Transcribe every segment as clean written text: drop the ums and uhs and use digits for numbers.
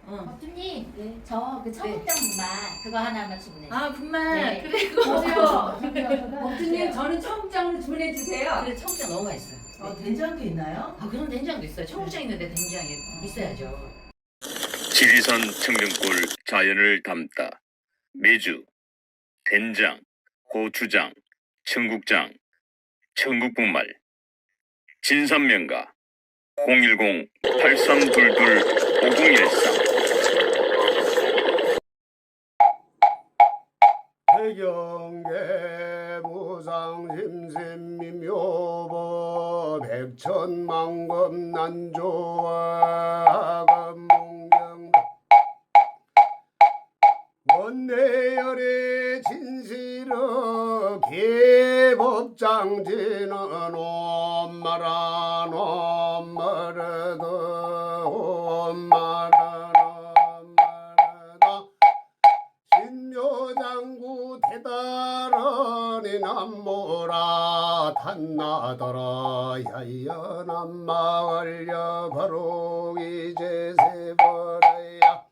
버튼님, 네. 저 그 청국장 분말 그거 하나만 주문해. 아 분말. 네. 그래 그거. 보세요. 법주님 저는 청국장으로 주문해 주세요. 그래 청국장 너무 맛있어요. 된장도 있나요? 아 그럼 된장도 있어요. 청국장 있는데 된장이 있어야죠. 지리산 청정골 자연을 담다 매주 된장, 고추장, 청국장, 청국분말 진산면가 010-8322-5013 해경계 무상심심미묘보 백천만금 난조와 금몽경 원내열의 진실어 계법장지는 엄마란 엄마르드 엄마란 엄마르다 신묘장구 대다러니 남모라 탄나더라 야연한 마을려 바로 이제 세버려야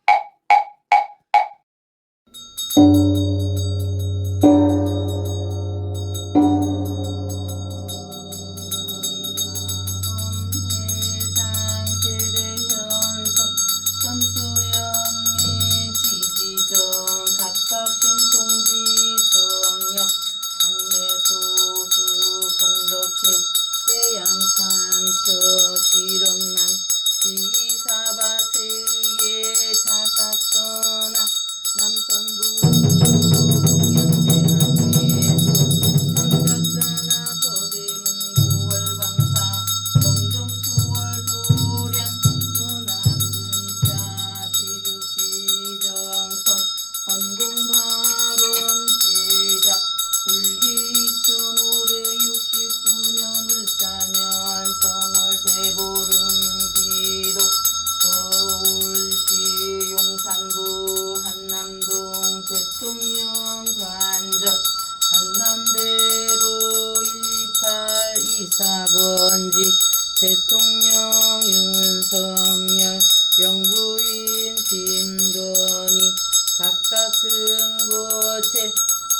대통령 윤석열 영부인 김건희 각각 등고체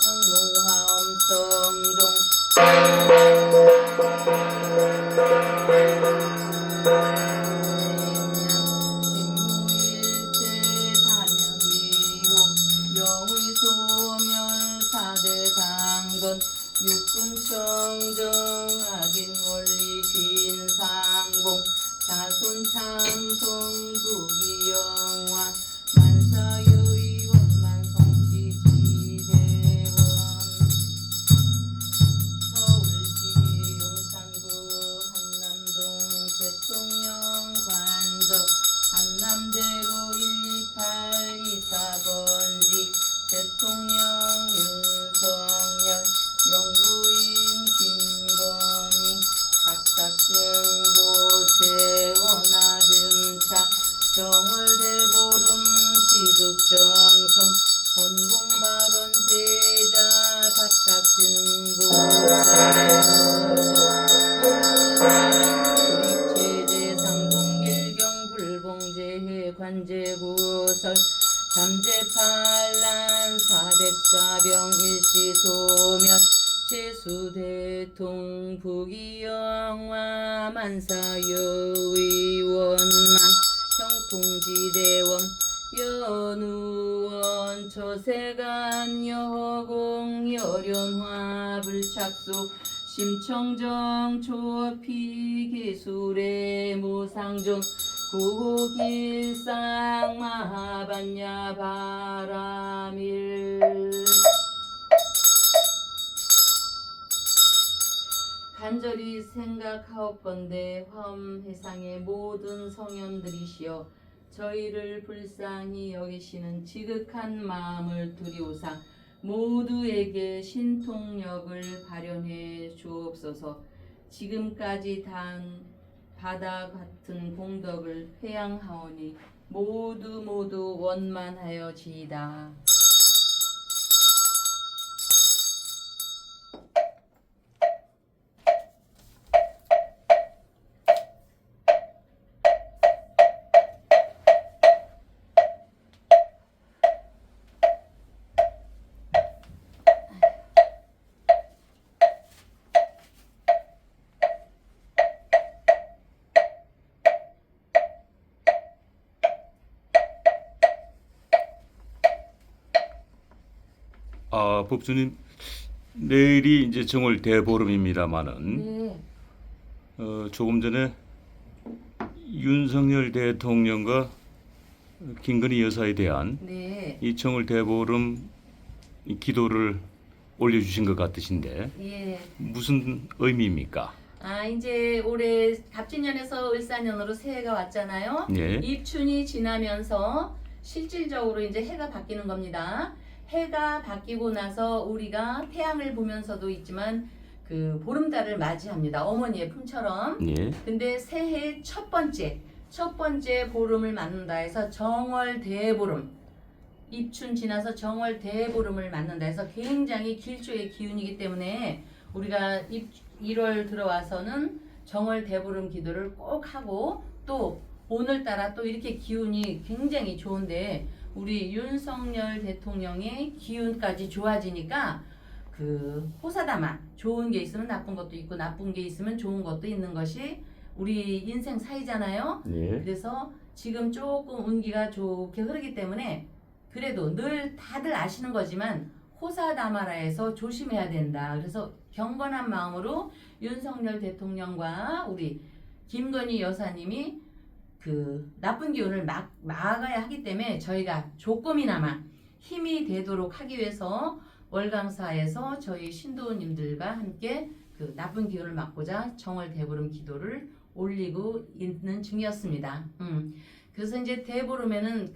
항공화엄성종 신무일체 단연미호 영의소멸 사대강건 육군청정 악인원리 빈상봉 자손참송 부기영화 만사유의원 만성시지대원 서울시 용산구 한남동 대통령 관저 한남대로 12824번지 대통령 윤석열 영부인 김건희 각각 등고체 원화금차 정월대보름 지극정성 헌공발언 제자 각각 등고체 조립체제 상봉일경 불봉제해 관제구설 잠재판란 사백사병 일시소멸 제수대통 부기영화 만사여의원만 형통지대원 연우원 처세간 여공 여련화 불착소 심청정 초피 기술의 무상종 구호길상 마하반야 바라밀 간절히 생각하옵건대 화엄회상의 모든 성현들이시여 저희를 불쌍히 여기시는 지극한 마음을 두리오사 모두에게 신통력을 발현해 주옵소서. 지금까지 단 바다 같은 공덕을 회양하오니 모두 원만하여지이다. 법주님, 내일이 이제 정월 대보름입니다마는 네. 조금 전에 윤석열 대통령과 김건희 여사에 대한 네. 이 정월 대보름 이 기도를 올려주신 것 같으신데 예. 무슨 의미입니까? 이제 올해 갑진년에서 을사년으로 새해가 왔잖아요. 예. 입춘이 지나면서 실질적으로 이제 해가 바뀌는 겁니다. 해가 바뀌고 나서 우리가 태양을 보면서도 있지만 그 보름달을 맞이합니다. 어머니의 품처럼. 예. 근데 새해 첫 번째 보름을 맞는다 해서 정월 대보름, 입춘 지나서 정월 대보름을 맞는다 해서 굉장히 길조의 기운이기 때문에 우리가 1월 들어와서는 정월 대보름 기도를 꼭 하고, 또 오늘따라 또 이렇게 기운이 굉장히 좋은데 우리 윤석열 대통령의 기운까지 좋아지니까 그 호사다마, 좋은 게 있으면 나쁜 것도 있고 나쁜 게 있으면 좋은 것도 있는 것이 우리 인생 사이잖아요. 예. 그래서 지금 조금 운기가 좋게 흐르기 때문에 그래도 늘 다들 아시는 거지만 호사다마라에서 조심해야 된다. 그래서 경건한 마음으로 윤석열 대통령과 우리 김건희 여사님이 그 나쁜 기운을 막아야 하기 때문에 저희가 조금이나마 힘이 되도록 하기 위해서 월강사에서 저희 신도님들과 함께 그 나쁜 기운을 막고자 정월 대보름 기도를 올리고 있는 중이었습니다. 그래서 이제 대보름에는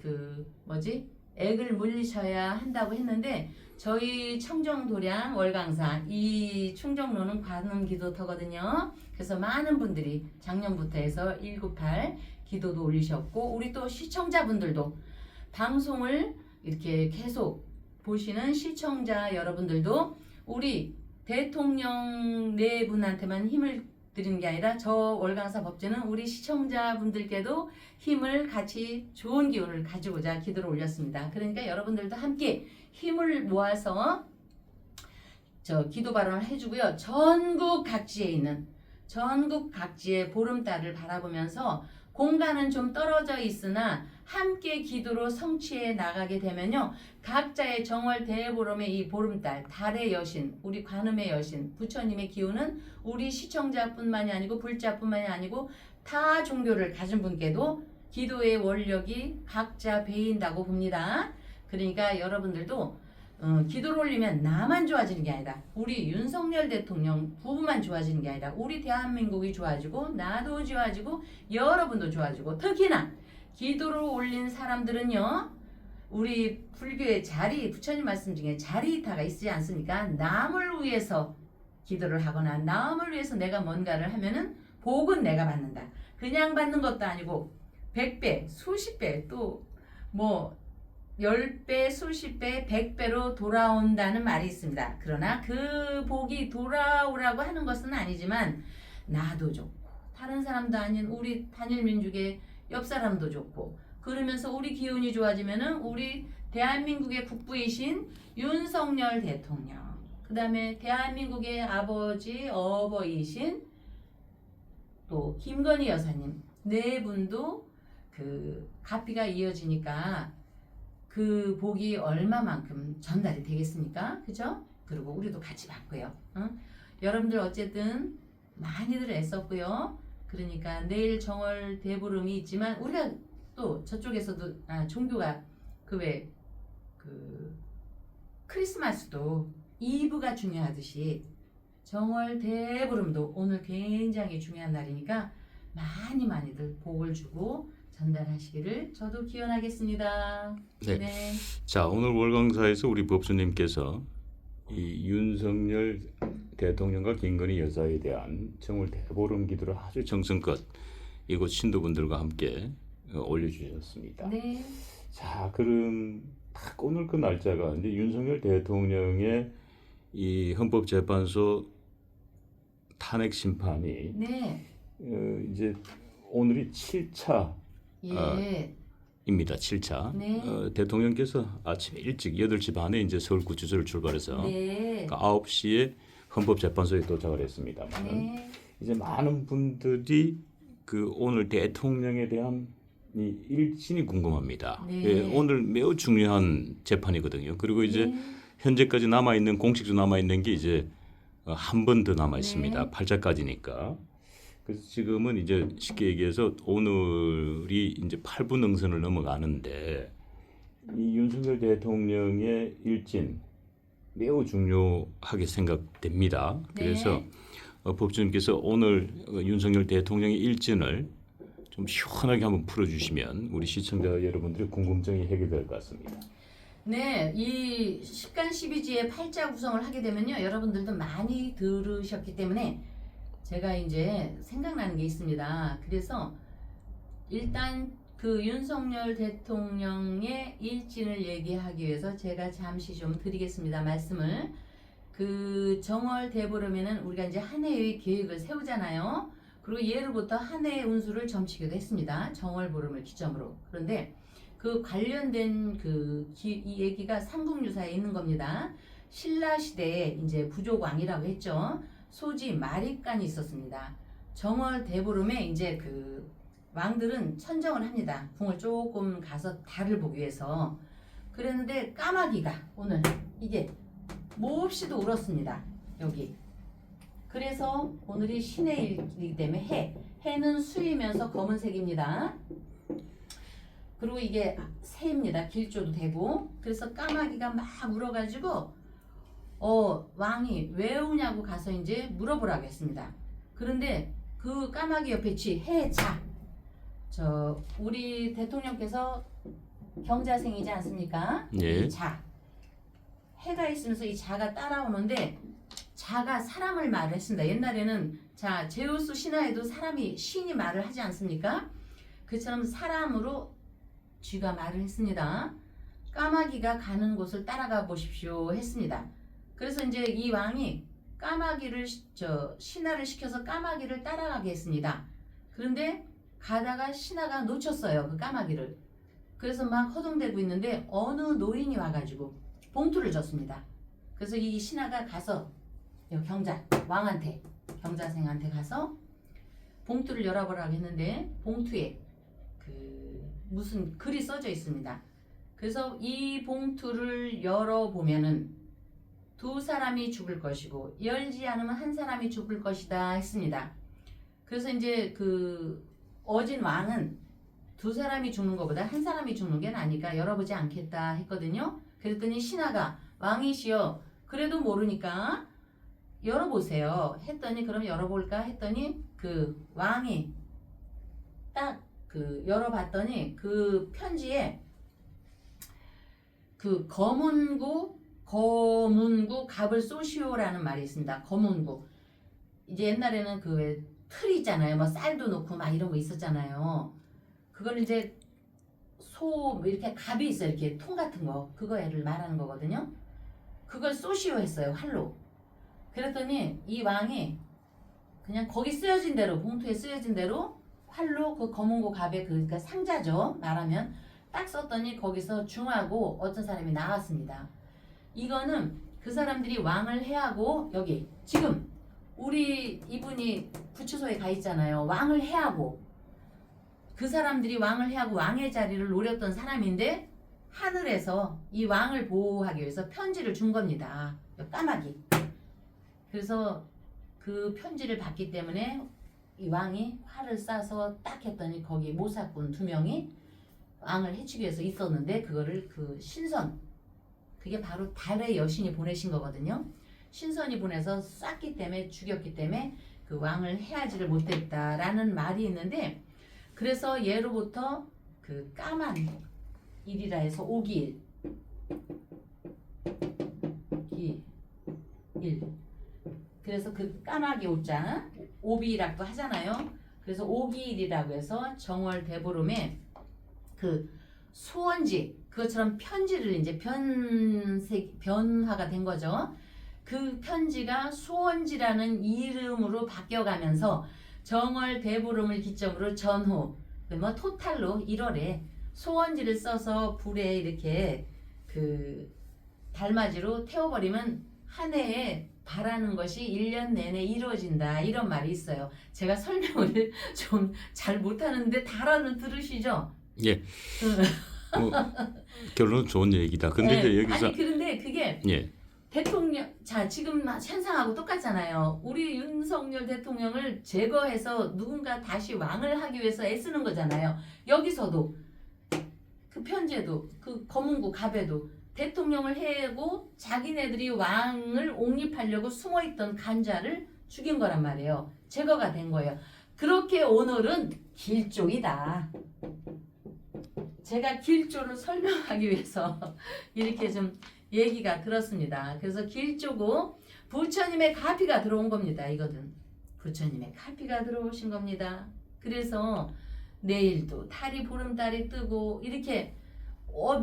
액을 물리셔야 한다고 했는데 저희 청정도량 월강사 이 충정로는 관음기도터거든요. 그래서 많은 분들이 작년부터 해서 198 기도도 올리셨고, 우리 또 시청자분들도 방송을 이렇게 계속 보시는 시청자 여러분들도 우리 대통령 네 분한테만 힘을 드리는 게 아니라 저 월강사 법제는 우리 시청자분들께도 힘을 같이 좋은 기운을 가지고자 기도를 올렸습니다. 그러니까 여러분들도 함께 힘을 모아서 저 기도 발언을 해주고요. 전국 각지의 보름달을 바라보면서 공간은 좀 떨어져 있으나 함께 기도로 성취해 나가게 되면요, 각자의 정월 대보름의 이 보름달, 달의 여신, 우리 관음의 여신, 부처님의 기운은 우리 시청자뿐만이 아니고 불자뿐만이 아니고 타 종교를 가진 분께도 기도의 원력이 각자 배인다고 봅니다. 그러니까 여러분들도 기도를 올리면 나만 좋아지는 게 아니라 우리 윤석열 대통령 부부만 좋아지는 게 아니라 우리 대한민국이 좋아지고 나도 좋아지고 여러분도 좋아지고, 특히나 기도를 올린 사람들은요, 우리 불교의 부처님 말씀 중에 자리타가 있지 않습니까? 남을 위해서 기도를 하거나 남을 위해서 내가 뭔가를 하면은 복은 내가 받는다. 그냥 받는 것도 아니고 100배, 수십 배, 또 뭐 10배, 수십 배, 100배로 돌아온다는 말이 있습니다. 그러나 그 복이 돌아오라고 하는 것은 아니지만 나도 좋고 다른 사람도 아닌 우리 단일민족의 옆 사람도 좋고, 그러면서 우리 기운이 좋아지면은 우리 대한민국의 국부이신 윤석열 대통령, 그 다음에 대한민국의 아버지 어버이신 또 김건희 여사님 네 분도 그 가피가 이어지니까 그 복이 얼마만큼 전달이 되겠습니까? 그죠? 그리고 우리도 같이 받고요. 여러분들 어쨌든 많이들 애썼고요. 그러니까 내일 정월 대보름이 있지만 우리가 또 저쪽에서도 종교가 그 크리스마스도 이브가 중요하듯이 정월 대보름도 오늘 굉장히 중요한 날이니까 많이들 복을 주고 전달하시기를 저도 기원하겠습니다. 네. 자, 오늘 월강사에서 우리 법수님께서 이 윤석열 대통령과 김건희 여사에 대한 정월 대보름 기도를 아주 정성껏 이곳 신도분들과 함께 올려주셨습니다. 네. 자, 그럼 딱 오늘 그 날짜가 이제 윤석열 대통령의 이 헌법재판소 탄핵 심판이 네. 이제 오늘이 7차 예. 입니다. 7차. 네. 대통령께서 아침 일찍 8시 반에 이제 서울구치소를 출발해서 네. 그러니까 9시에 헌법재판소에 도착을 했습니다만 네. 이제 많은 분들이 그 오늘 대통령에 대한 이 일진이 궁금합니다. 네. 예, 오늘 매우 중요한 재판이거든요. 그리고 이제 네. 현재까지 남아 있는 공식적으로 남아 있는 게 이제 한 번 더 남아 있습니다. 네. 8자까지니까. 그래서 지금은 이제 쉽게 얘기해서 오늘이 이제 8분 응선을 넘어가는데 이 윤석열 대통령의 일진 매우 중요하게 생각됩니다. 그래서 네. 법조님께서 오늘 윤석열 대통령의 일진을 좀 시원하게 한번 풀어주시면 우리 시청자 여러분들의 궁금증이 해결될 것 같습니다. 네, 이 10간 12지의 8자 구성을 하게 되면요, 여러분들도 많이 들으셨기 때문에 제가 이제 생각나는 게 있습니다. 그래서 일단 그 윤석열 대통령의 일진을 얘기하기 위해서 제가 잠시 좀 드리겠습니다. 말씀을. 그 정월 대보름에는 우리가 이제 한 해의 계획을 세우잖아요. 그리고 예로부터 한 해의 운수를 점치기도 했습니다. 정월 보름을 기점으로. 그런데 그 관련된 이 얘기가 삼국유사에 있는 겁니다. 신라 시대에 이제 부족왕이라고 했죠. 소지 마립간이 있었습니다. 정월 대보름에 이제 그 왕들은 천정을 합니다. 궁을 조금 가서 달을 보기 위해서. 그랬는데 까마귀가 오늘 이게 몹시도 울었습니다. 여기. 그래서 오늘이 신의 일이기 때문에 해는 수이면서 검은색입니다. 그리고 이게 새입니다. 길조도 되고. 그래서 까마귀가 막 울어가지고 왕이 왜 우냐고 가서 이제 물어보라고 했습니다. 그런데 그 까마귀 옆에 해자. 우리 대통령께서 경자생이지 않습니까? 예. 이 자. 해가 있으면서 이 자가 따라오는데 자가 사람을 말을 했습니다. 옛날에는 제우스 신화에도 신이 말을 하지 않습니까? 그처럼 사람으로 쥐가 말을 했습니다. 까마귀가 가는 곳을 따라가 보십시오 했습니다. 그래서 이제 이 왕이 까마귀를 신하를 시켜서 까마귀를 따라가게 했습니다. 그런데 가다가 신하가 놓쳤어요. 그 까마귀를. 그래서 막 허둥대고 있는데 어느 노인이 와가지고 봉투를 줬습니다. 그래서 이 신하가 가서 경자생한테 가서 봉투를 열어보라고 했는데 봉투에 무슨 글이 써져 있습니다. 그래서 이 봉투를 열어보면은 두 사람이 죽을 것이고 열지 않으면 한 사람이 죽을 것이다 했습니다. 그래서 이제 어진 왕은 두 사람이 죽는 것보다 한 사람이 죽는 게 나니까 열어보지 않겠다 했거든요. 그랬더니 신하가 왕이시여 그래도 모르니까 열어보세요 했더니 그럼 열어볼까 했더니 그 왕이 딱 열어봤더니 그 편지에 거문구 갑을 쏘시오라는 말이 있습니다. 거문구. 이제 옛날에는 왜 틀 있잖아요. 뭐 쌀도 넣고 막 이런 거 있었잖아요. 그걸 이제 이렇게 갑이 있어요. 이렇게 통 같은 거. 그거를 말하는 거거든요. 그걸 쏘시오 했어요. 활로. 그랬더니 이 왕이 그냥 거기 쓰여진 대로 봉투에 쓰여진 대로 활로 그 거문고 갑의 그러니까 상자죠. 말하면 딱 썼더니 거기서 중하고 어떤 사람이 나왔습니다. 이거는 그 사람들이 왕을 해하고 여기 지금 우리 이분이 구치소에 가 있잖아요. 왕을 해하고 그 사람들이 왕을 해하고 왕의 자리를 노렸던 사람인데 하늘에서 이 왕을 보호하기 위해서 편지를 준 겁니다. 까마귀. 그래서 그 편지를 받기 때문에 이 왕이 활을 쏴서 딱 했더니 거기 모사꾼 2명이 왕을 해치기 위해서 있었는데 그거를 신선 그게 바로 달의 여신이 보내신 거거든요. 신선이 보내서 쐈기 때문에 죽였기 때문에 그 왕을 해하지를 못했다라는 말이 있는데 그래서 예로부터 까만 일이라 해서 오기일 그래서 까마귀 오자 오비라고 하잖아요. 그래서 오기일이라고 해서 정월 대보름에 소원지 그것처럼 편지를 이제 변화가 된 거죠. 그 편지가 소원지라는 이름으로 바뀌어가면서 정월 대보름을 기점으로 전후 토탈로 1월에 소원지를 써서 불에 이렇게 달맞이로 태워버리면 한 해에 바라는 것이 1년 내내 이루어진다 이런 말이 있어요. 제가 설명을 좀 잘 못하는데 달아는 들으시죠? 예. 뭐 결론은 좋은 얘기다. 근데 이제 여기서 아니 그런데 그게 예. 대통령 자 지금 현상하고 똑같잖아요. 우리 윤석열 대통령을 제거해서 누군가 다시 왕을 하기 위해서 애쓰는 거잖아요. 여기서도 그 편제도 그 검은고 갑에도 대통령을 해고 자기네들이 왕을 옹립하려고 숨어있던 간자를 죽인 거란 말이에요. 제거가 된 거예요. 그렇게 오늘은 길조이다. 제가 길조를 설명하기 위해서 이렇게 좀 얘기가 들었습니다. 그래서 길조고 부처님의 가피가 들어온 겁니다. 이거는 부처님의 가피가 들어오신 겁니다. 그래서 내일도 달이 보름달이 뜨고 이렇게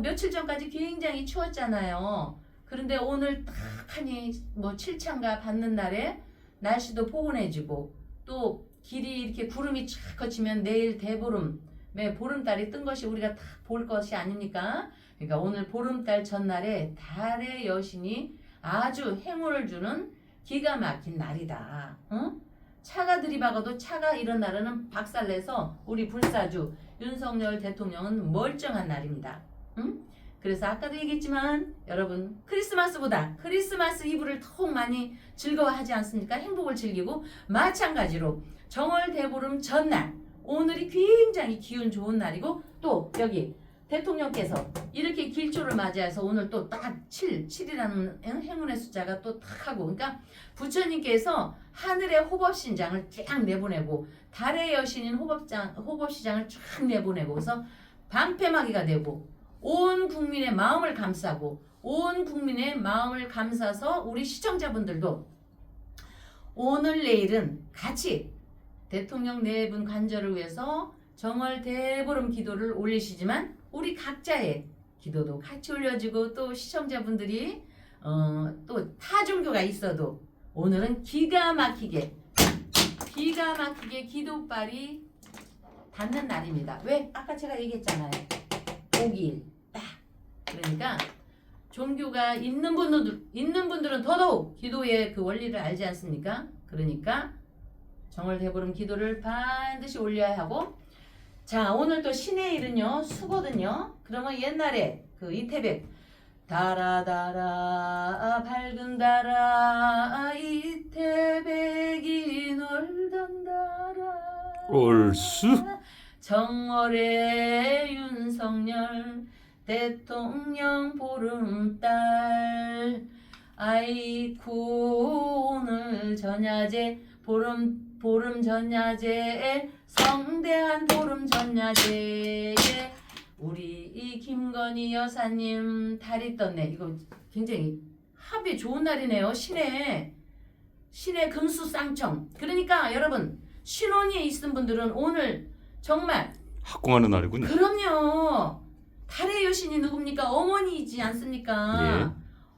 며칠 전까지 굉장히 추웠잖아요. 그런데 오늘 딱 하니 뭐 칠창가 받는 날에 날씨도 포근해지고 또 길이 이렇게 구름이 쫙 거치면 내일 대보름에 보름달이 뜬 것이 우리가 다 볼 것이 아닙니까? 그러니까 오늘 보름달 전날에 달의 여신이 아주 행운을 주는 기가 막힌 날이다. 응? 차가 들이박아도 차가 이런 날은 박살내서 우리 불사주 윤석열 대통령은 멀쩡한 날입니다. 응? 그래서 아까도 얘기했지만 여러분 크리스마스보다 크리스마스 이브를 더욱 많이 즐거워하지 않습니까? 행복을 즐기고 마찬가지로 정월 대보름 전날 오늘이 굉장히 기운 좋은 날이고 또 여기 대통령께서 이렇게 길조를 맞이해서 오늘 또 딱 7이라는 행운의 숫자가 또 딱 하고 그러니까 부처님께서 하늘의 호법신장을 쫙 내보내고 달의 여신인 호법시장을 쫙 내보내고 그래서 방패막이가 되고 온 국민의 마음을 감싸고 온 국민의 마음을 감싸서 우리 시청자분들도 오늘 내일은 같이 대통령 네 분 관절을 위해서 정월 대보름 기도를 올리시지만 우리 각자의 기도도 같이 올려지고 또 시청자분들이 또 타종교가 있어도 오늘은 기가 막히게 기도발이 닿는 날입니다. 왜? 아까 제가 얘기했잖아요. 5일 딱. 그러니까 종교가 있는 분들은 더더욱 기도의 그 원리를 알지 않습니까? 그러니까 정월 대보름 기도를 반드시 올려야 하고 자 오늘 또 신의 일은요 수거든요. 그러면 옛날에 그 이태백 달아 밝은 달아 이태백이 놀던 달아 옳수 정월의 윤석열 대통령 보름달 아이쿠 오늘 전야제 보름 전야제에 성대한 보름 전야제에 우리 이 김건희 여사님 달이 떴네. 이거 굉장히 합이 좋은 날이네요. 신의 금수쌍청. 그러니까 여러분 신혼이 있은 분들은 오늘 정말 합공하는 날이군요. 그럼요. 달의 여신이 누굽니까? 어머니이지 않습니까? 예.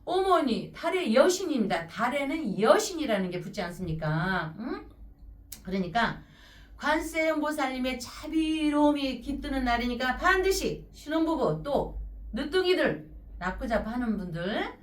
어머니 달의 여신입니다. 달에는 여신이라는 게 붙지 않습니까? 응? 그러니까 관세음보살님의 자비로움이 깃드는 날이니까 반드시 신혼부부 또 늦둥이들 낳고 잡아 하는 분들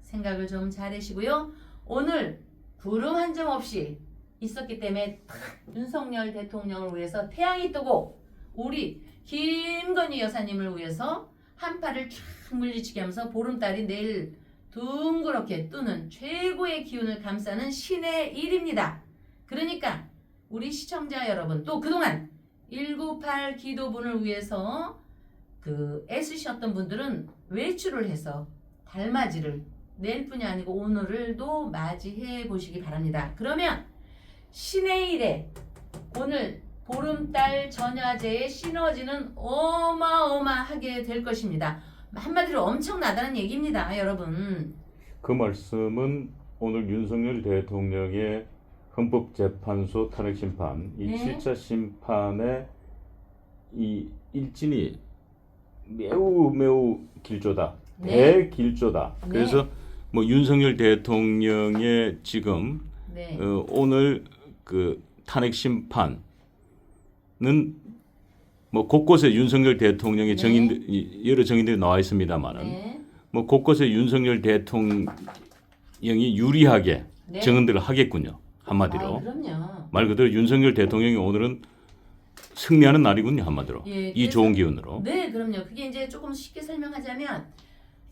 생각을 좀 잘하시고요. 오늘 구름 한 점 없이 있었기 때문에 탁 윤석열 대통령을 위해서 태양이 뜨고 우리 김건희 여사님을 위해서 한파를 쫙 물리치게 하면서 보름달이 내일 둥그렇게 뜨는 최고의 기운을 감싸는 신의 일입니다. 그러니까 우리 시청자 여러분 또 그동안 198 기도분을 위해서 애쓰셨던 분들은 외출을 해서 달맞이를 내일뿐이 아니고 오늘을도 맞이해 보시기 바랍니다. 그러면 신의 일에 오늘 보름달 전야제의 시너지는 어마어마하게 될 것입니다. 한마디로 엄청나다는 얘기입니다, 여러분. 그 말씀은 오늘 윤석열 대통령의 헌법재판소 탄핵심판, 이 네. 7차 심판의 이 일진이 매우 길조다. 네. 대길조다. 네. 그래서 뭐 윤석열 대통령의 지금 네. 오늘 그 탄핵심판은 뭐 곳곳에 윤석열 대통령의 여러 정인들이 나와 있습니다만은 네. 뭐 곳곳에 윤석열 대통령이 유리하게 네. 정언들을 하겠군요. 한마디로 그럼요. 말 그대로 윤석열 대통령이 오늘은 승리하는 날이군요, 한마디로. 예, 이 그래서- 좋은 기운으로. 네, 그럼요. 그게 이제 조금 쉽게 설명하자면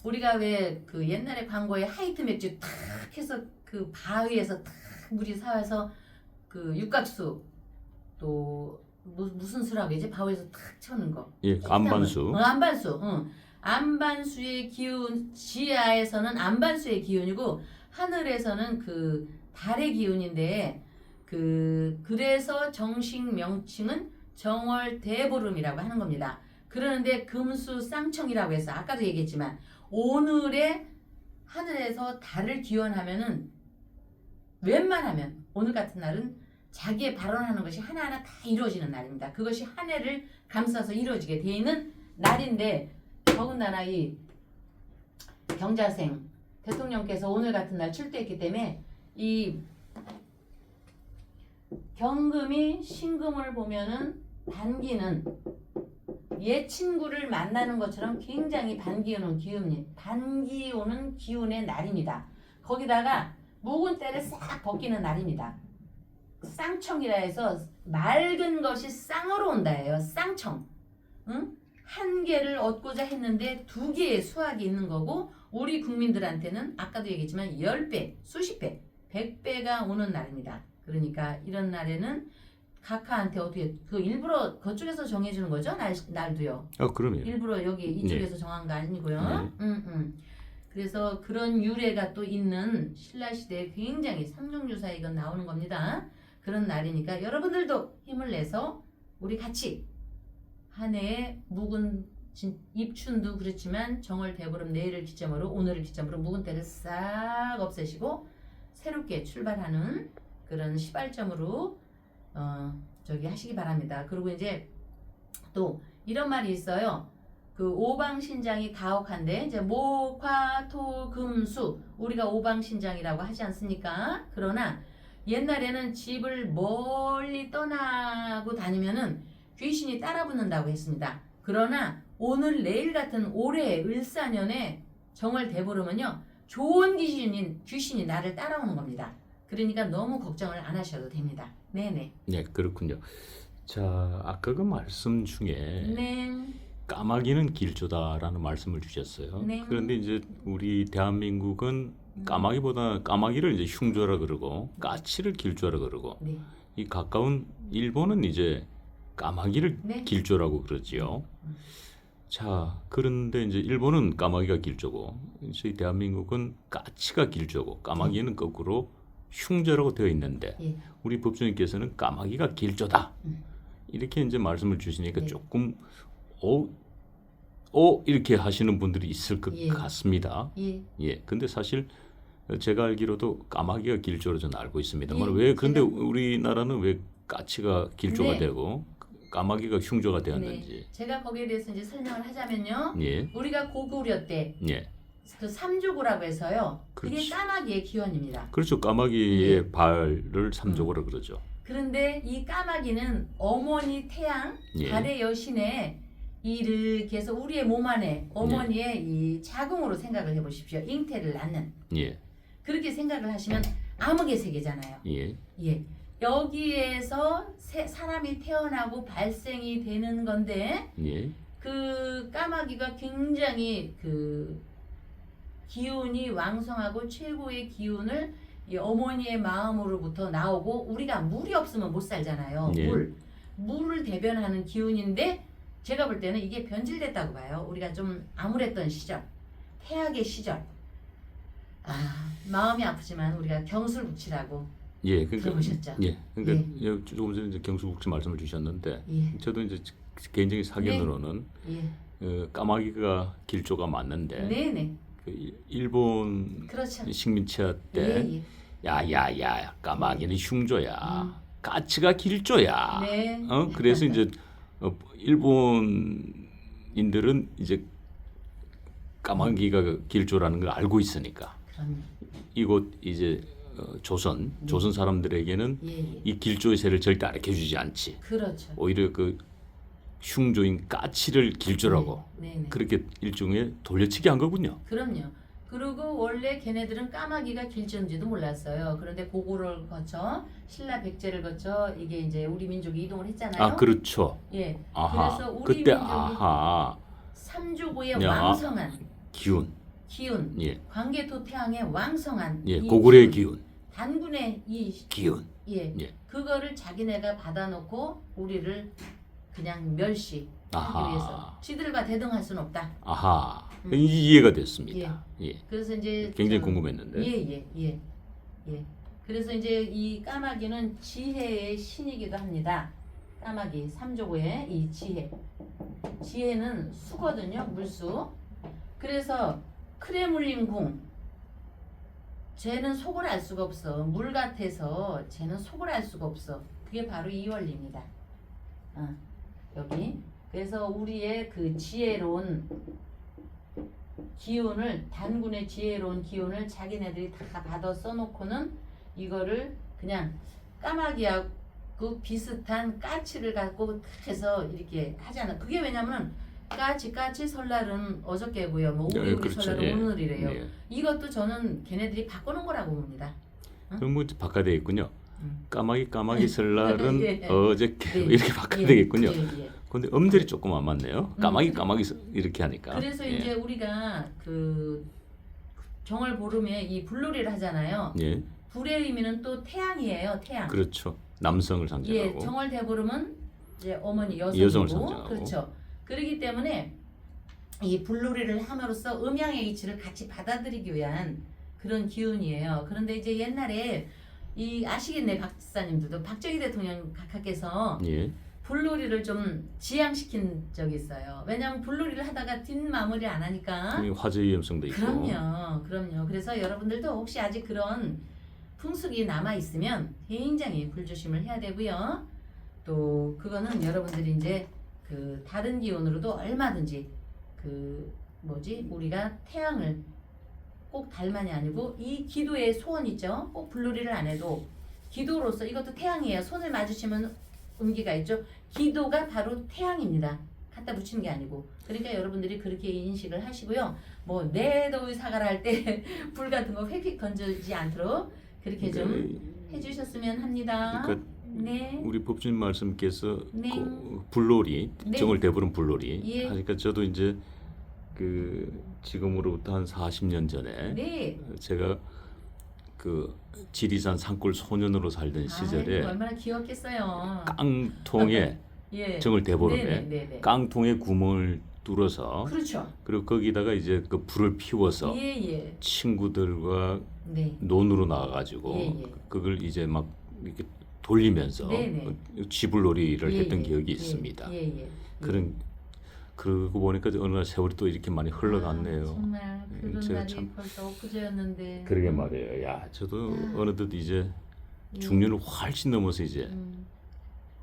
우리가 왜 그 옛날에 광고에 하이트 맥주 탁 해서 그 바위에서 탁 물이 사와서 그 육각수 또 무슨 수라고 이제 바위에서 탁 쳐는 거. 예, 안반수. 안반수. 응. 안반수의 기운, 지하에서는 안반수의 기운이고 하늘에서는 그 달의 기운인데 그래서 정식 명칭은 정월대보름이라고 하는 겁니다. 그러는데 금수쌍청이라고 해서 아까도 얘기했지만 오늘의 하늘에서 달을 기원하면은 웬만하면 오늘 같은 날은 자기의 발언하는 것이 하나하나 다 이루어지는 날입니다. 그것이 한 해를 감싸서 이루어지게 돼 있는 날인데 더군다나 이 경자생 대통령께서 오늘 같은 날 출두했기 때문에 이 경금이 신금을 보면은 반기는 옛 친구를 만나는 것처럼 굉장히 반기오는 기운의 날입니다. 거기다가 묵은 때를 싹 벗기는 날입니다. 쌍청이라 해서 맑은 것이 쌍으로 온다예요. 쌍청. 응? 한 개를 얻고자 했는데 두 개의 수확이 있는 거고 우리 국민들한테는 아까도 얘기했지만 10배, 수십 배, 100배가 오는 날입니다. 그러니까 이런 날에는 각하한테 어떻게 그 일부러 그쪽에서 정해주는 거죠? 날도요. 그럼요. 일부러 여기 이쪽에서 정한 거 아니고요. 그래서 그런 유래가 또 있는 신라시대에 굉장히 삼중유사 이건 나오는 겁니다. 그런 날이니까 여러분들도 힘을 내서 우리 같이 한 해에 묵은 입춘도 그렇지만 정월대보름 내일을 기점으로 오늘을 기점으로 묵은 때를 싹 없애시고 새롭게 출발하는 그런 시발점으로 저기 하시기 바랍니다. 그리고 이제 또 이런 말이 있어요. 그 오방신장이 가혹한데 이제 목화토금수 우리가 오방신장이라고 하지 않습니까? 그러나 옛날에는 집을 멀리 떠나고 다니면은 귀신이 따라붙는다고 했습니다. 그러나 오늘 내일 같은 올해 을사년에 정월대보름은요 좋은 귀신이 나를 따라오는 겁니다. 그러니까 너무 걱정을 안 하셔도 됩니다. 네네. 네, 그렇군요. 자, 아까 그 말씀 중에 네. 까마귀는 길조다라는 말씀을 주셨어요. 네. 그런데 이제 우리 대한민국은 까마귀를 이제 흉조라 그러고 까치를 길조라 그러고 네. 이 가까운 일본은 이제 까마귀를 네. 길조라고 그러지요. 자, 그런데 이제 일본은 까마귀가 길조고 저희 대한민국은 까치가 길조고 까마귀는 거꾸로 흉조라고 되어 있는데 예. 우리 법조님께서는 까마귀가 길조다 이렇게 이제 말씀을 주시니까 네. 조금 이렇게 하시는 분들이 있을 것 예. 같습니다. 예. 예, 근데 사실 제가 알기로도 까마귀가 길조로 저는 알고 있습니다만 예, 왜 근데 제가- 우리나라는 왜 까치가 길조가 네. 되고 까마귀가 흉조가 되었는지. 네. 제가 거기에 대해서 이제 설명을 하자면요. 예, 우리가 고구려 때 예, 그 삼조구라고 해서요. 그게 그렇지. 까마귀의 기원입니다. 그렇죠. 까마귀의 예. 발을 삼조고라 그러죠. 그런데 이 까마귀는 어머니 태양, 예. 달의 여신의 이렇게 해서 우리의 몸 안에 어머니의 이 자궁으로 생각을 해보십시오. 잉태를 낳는. 예, 그렇게 생각을 하시면 암흑의 세계잖아요. 예, 예. 여기에서 사람이 태어나고 발생이 되는 건데 예, 그 까마귀가 굉장히 그 기운이 왕성하고 최고의 기운을 이 어머니의 마음으로부터 나오고 우리가 물이 없으면 못 살잖아요. 예. 물을 대변하는 기운인데 제가 볼 때는 이게 변질됐다고 봐요. 우리가 좀 암울했던 시절, 태학의 시절. 마음이 아프지만 우리가 경술국치라고 예. 그러니까 들어보셨죠? 예, 그러니까 조금 전에 이제 경수국지 말씀을 주셨는데 예, 저도 이제 개인적인 사견으로는 예, 까마귀가 길조가 맞는데 네네, 그 일본 그렇죠. 식민지화 때 예, 예. 야야야 까마귀는 흉조야 까치가 길조야 네. 그래서 이제 일본인들은 이제 까마귀가 길조라는 걸 알고 있으니까 그럼요. 이곳 이제 조선 사람들에게는 예, 예. 이 길조의 새를 절대 알려주지 않지 그렇죠. 오히려 그 흉조인 까치를 길조라고 네, 네. 그렇게 일종의 돌려치기 한 거군요. 그럼요. 그리고 원래 걔네들은 까마귀가 길지는지도 몰랐어요. 그런데 그거를 거쳐 신라 백제를 거쳐 이게 이제 우리 민족이 이동을 했잖아요. 아 그렇죠. 예. 아하. 그래서 우리 그때 민족이 아하 삼조고의 야. 왕성한 기운. 기운, 예. 광개토 태양의 왕성한 예. 이 고구려의 기운. 단군의 이 기운. 예. 예. 그거를 자기네가 받아놓고 우리를 그냥 멸시하기 아하. 위해서 지들과 대등할 수는 없다. 아하. 이해가 됐습니다. 예. 그래서 이제 굉장히 저- 궁금했는데. 예. 그래서 이제 이 까마귀는 지혜의 신이기도 합니다. 까마귀 삼조고의 이 지혜. 지혜는 수거든요, 물수. 그래서 크레물린 궁. 쟤는 속을 알 수가 없어. 물 같아서 쟤는 속을 알 수가 없어. 그게 바로 이 원리입니다. 여기. 그래서 우리의 그 지혜로운 기운을 단군의 지혜로운 기운을 자기네들이 다 받아 써놓고는 이거를 그냥 까마귀하고 비슷한 까치를 갖고 해서 이렇게 하잖아. 그게 왜냐면 까치 설날은 어저께고요. 뭐 우리 예, 그렇죠. 설날은 예. 오늘이래요. 예. 이것도 저는 걔네들이 바꾸는 거라고 봅니다. 그럼 뭐 바꿔야 있군요. 음. 까마귀 설날은 예. 어저께 네. 이렇게 바꿔야 예, 되겠군요. 예. 근데 음절이 조금 안 맞네요. 까마귀 이렇게 하니까. 그래서 예. 이제 우리가 그 정월 보름에 이 불놀이를 하잖아요. 예. 불의 의미는 또 태양이에요. 태양. 그렇죠. 남성을 예, 상징하고. 정월 대보름은 이제 어머니 여성이고 여성을 상징하고. 그렇죠. 그렇기 때문에 이 불놀이를 함으로써 음양의 이치를 같이 받아들이기 위한 그런 기운이에요. 그런데 이제 옛날에 이 아시겠네 박사님들도 박정희 대통령 각하께서 예. 불놀이를 좀 지양시킨 적이 있어요. 왜냐하면 불놀이를 하다가 뒷마무리를 안 하니까. 이 화재 위험성도 있고. 그럼요. 그래서 여러분들도 혹시 아직 그런 풍습이 남아 있으면 굉장히 불조심을 해야 되고요. 또 그거는 여러분들이 이제 그 다른 기운으로도 얼마든지 그 우리가 태양을 꼭 달만이 아니고 이 기도의 소원 있죠. 꼭 불놀이를 안 해도 기도로서 이것도 태양이에요. 손을 마주치면 음기가 있죠. 기도가 바로 태양입니다. 갖다 붙이는 게 아니고. 그러니까 여러분들이 그렇게 인식을 하시고요. 뭐 내더위 사과를 할 때 불 같은 거 휙휙 던지지 않도록 그렇게 좀 해주셨으면 합니다. 그러니까 네. 우리 법주님 말씀께서 네. 그 불놀이, 네. 정월 대보름 불놀이 예. 하니까 저도 이제 그 지금으로부터 한 40년 전에 네. 제가 그 지리산 산골 소년으로 살던 시절에 아이고, 얼마나 귀엽겠어요. 깡통에 예. 정월 대보름에 네네. 깡통에 구멍을 뚫어서 그렇죠. 그리고 거기다가 이제 그 불을 피워서 예. 친구들과 네. 논으로 나가가지고 예. 그걸 이제 막 이렇게 돌리면서 네네. 쥐불놀이를 예, 했던 예. 기억이 예. 있습니다. 예. 그러고 보니까 어느 날 세월이 또 이렇게 많이 흘러갔네요. 정말 그런 제가 날이 참- 벌써 엊그제였는데. 그러게 말이에요. 야, 저도 아. 어느덧 이제 예. 중년을 훨씬 넘어서 이제 음.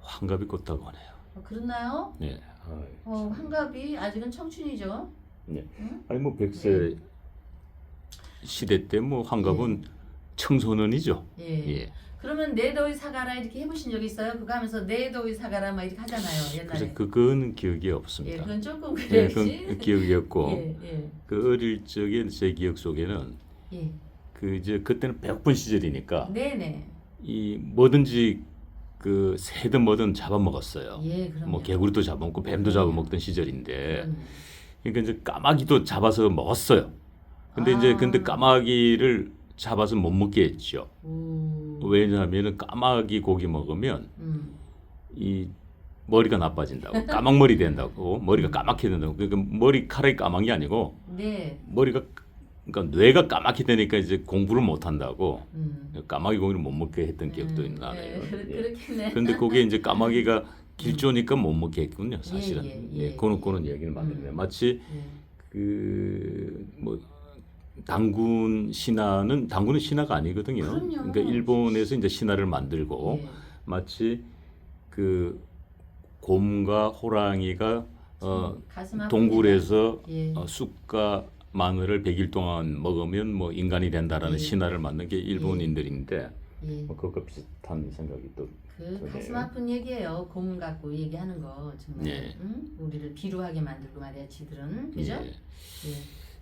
환갑이 꽂다고 하네요. 그렇나요? 네. 환갑이 아직은 청춘이죠. 아니 뭐 100세 시대 때 뭐 환갑은 청소년이죠. 예. 예. 그러면 내더위 사가라 이렇게 해보신 적 있어요? 그거 하면서 내더위 사가라 막 이렇게 하잖아요. 옛날에. 그래서 그건 기억이 예, 없습니다. 그건 조금 예, 그래야지. 그건 기억이 없고 예. 그 어릴 적에 제 기억 속에는 예. 그 이제 그때는 백분 시절이니까 네네. 이 뭐든지 그 새든 뭐든 잡아먹었어요. 예, 그럼요. 뭐 개구리도 잡아먹고 뱀도 잡아먹던 시절인데 그럼요. 그러니까 이제 까마귀도 잡아서 먹었어요. 근데 아. 이제 까마귀를 잡아서 못 먹게 했죠. 오. 왜냐하면 까마귀 고기 먹으면 음. 이 머리가 나빠진다고 까막머리 된다고 머리가 까맣게 된다고 그러니까 머리카락이 까만 게 아니고 네. 머리가 그러니까 뇌가 까맣게 되니까 이제 공부를 못 한다고 까마귀 고기를 못 먹게 했던 기억도 나네요. 그렇겠네. 그런데 그게 이제 까마귀가 길조니까 못 먹게 했군요, 사실은. 예. 그런 얘기를 만드네요. 마치 그 뭐 당군은 신화가 아니거든요. 그럼요. 그러니까 일본에서 이제 신화를 만들고 예. 마치 그 곰과 호랑이가 가슴 아픕니다. 동굴에서 예. 쑥과 마늘을 100일 동안 먹으면 뭐 인간이 된다라는 예. 신화를 만든 게 일본인들인데 예. 뭐 그것과 비슷한 생각이 또 그 그러네요. 가슴 아픈 얘기예요. 곰 갖고 얘기하는 거 정말 네. 우리를 비루하게 만들고 말이야. 지들은 그죠? 예. 예.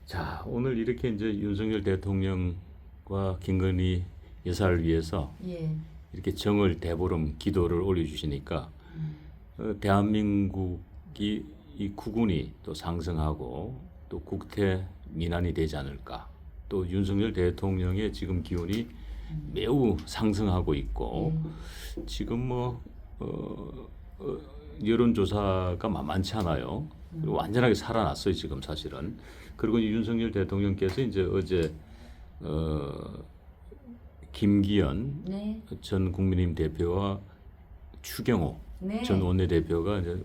자, 오늘 이렇게 이제 윤석열 대통령과 김건희 여사를 위해서 예. 이렇게 정월 대보름 기도를 올려주시니까 대한민국이 이 국운이 또 상승하고 또 국태 민안이 되지 않을까. 또 윤석열 대통령의 지금 기운이 매우 상승하고 있고 지금 뭐 여론조사가 만만치 않아요. 그리고 완전하게 살아났어요 지금 사실은. 그리고 윤석열 대통령께서 이제 어제 김기현 네. 전 국민의힘 대표와 추경호 네. 전 원내대표가 이제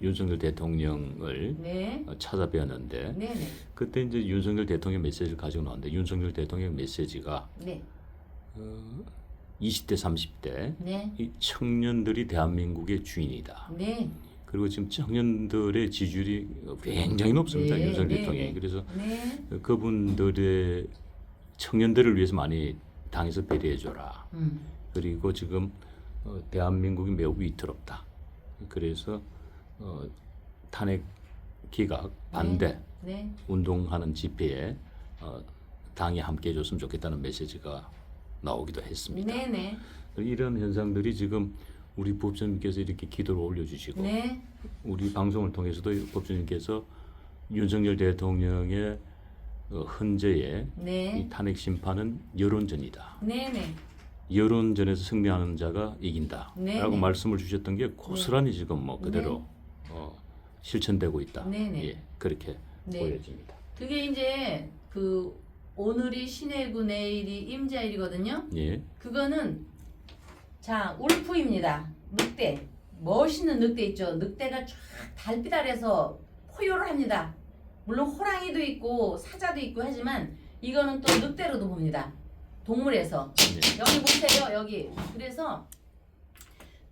윤석열 대통령을 네. 찾아뵈었는데 네. 네. 그때 이제 윤석열 대통령 메시지를 가지고 나왔는데 윤석열 대통령 메시지가 네. 20대 30대 네. 이 청년들이 대한민국의 주인이다. 네. 그리고 지금 청년들의 지지율이 굉장히 높습니다. 네, 윤석열 네, 대통령이. 네. 그래서 네. 그분들의 청년들을 위해서 많이 당에서 배려해줘라. 그리고 지금 대한민국이 매우 위태롭다. 그래서 탄핵 기각 반대 네. 운동하는 집회에 당이 함께 해줬으면 좋겠다는 메시지가 나오기도 했습니다. 네. 네. 이런 현상들이 지금 우리 법조님께서 이렇게 기도를 올려주시고 네. 우리 방송을 통해서도 법조님께서 윤석열 대통령의 헌재의 네. 이 탄핵 심판은 여론전이다. 네. 네. 여론전에서 승리하는 자가 이긴다. 네, 라고 네. 말씀을 주셨던 게 고스란히 지금 뭐 그대로 실천되고 있다. 네, 네. 예, 그렇게 네. 보여집니다. 그게 이제 그 오늘이 신해구 내일이 임자일이거든요. 예, 그거는 자 울프입니다. 늑대 멋있는 늑대 있죠. 늑대가 쫙 달빛 아래서 포효를 합니다. 물론 호랑이도 있고 사자도 있고 하지만 이거는 또 늑대로도 봅니다. 동물에서 예. 여기 보세요. 여기 그래서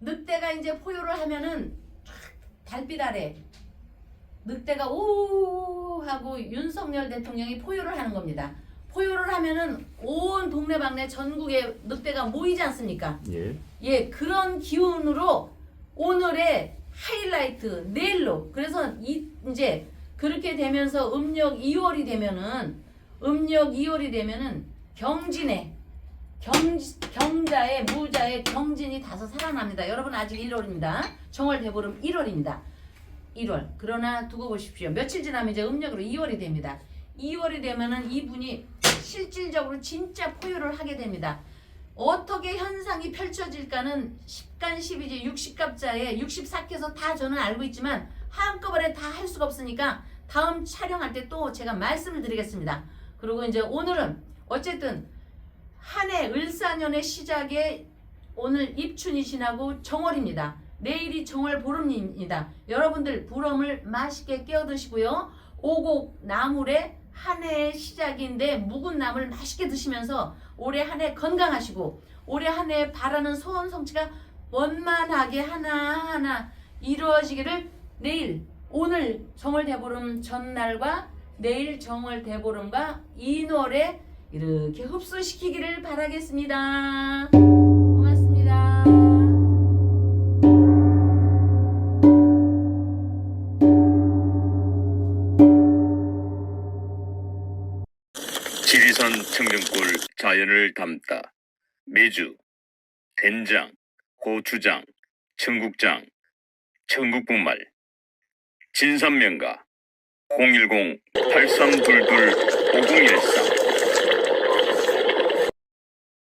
늑대가 이제 포효를 하면은 쫙 달빛 아래 늑대가 오 하고 윤석열 대통령이 포효를 하는 겁니다. 포효를 하면은 온 동네방네 전국에 늑대가 모이지 않습니까? 예, 예, 그런 기운으로 오늘의 하이라이트 내일로 그래서 이제 그렇게 되면서 음력 2월이 되면은 경진에 경자의 무자의 경진이 다소 살아납니다. 여러분 아직 1월입니다. 정월 대보름 1월입니다. 1월. 그러나 두고 보십시오. 며칠 지나면 이제 음력으로 2월이 됩니다. 2월이 되면은 이분이 실질적으로 진짜 포효를 하게 됩니다. 어떻게 현상이 펼쳐질까는 10간 12지 60갑자에 64께서 다 저는 알고 있지만 한꺼번에 다 할 수가 없으니까 다음 촬영할 때 또 제가 말씀을 드리겠습니다. 그리고 이제 오늘은 어쨌든 한 해 을사년의 시작에 오늘 입춘이 지나고 정월입니다. 내일이 정월 보름입니다. 여러분들 보름을 맛있게 깨어 드시고요. 오곡 나물의 한 해의 시작인데 묵은 나물 맛있게 드시면서 올해 한 해 건강하시고 올해 한 해 바라는 소원 성취가 원만하게 하나하나 이루어지기를 내일 오늘 정월 대보름 전날과 내일 정월 대보름과 이 노래 이렇게 흡수시키기를 바라겠습니다. 고맙습니다. 지리산 청정골 자연을 담다. 매주 된장, 고추장, 청국장, 청국분말. 진산명가 010-8322-5013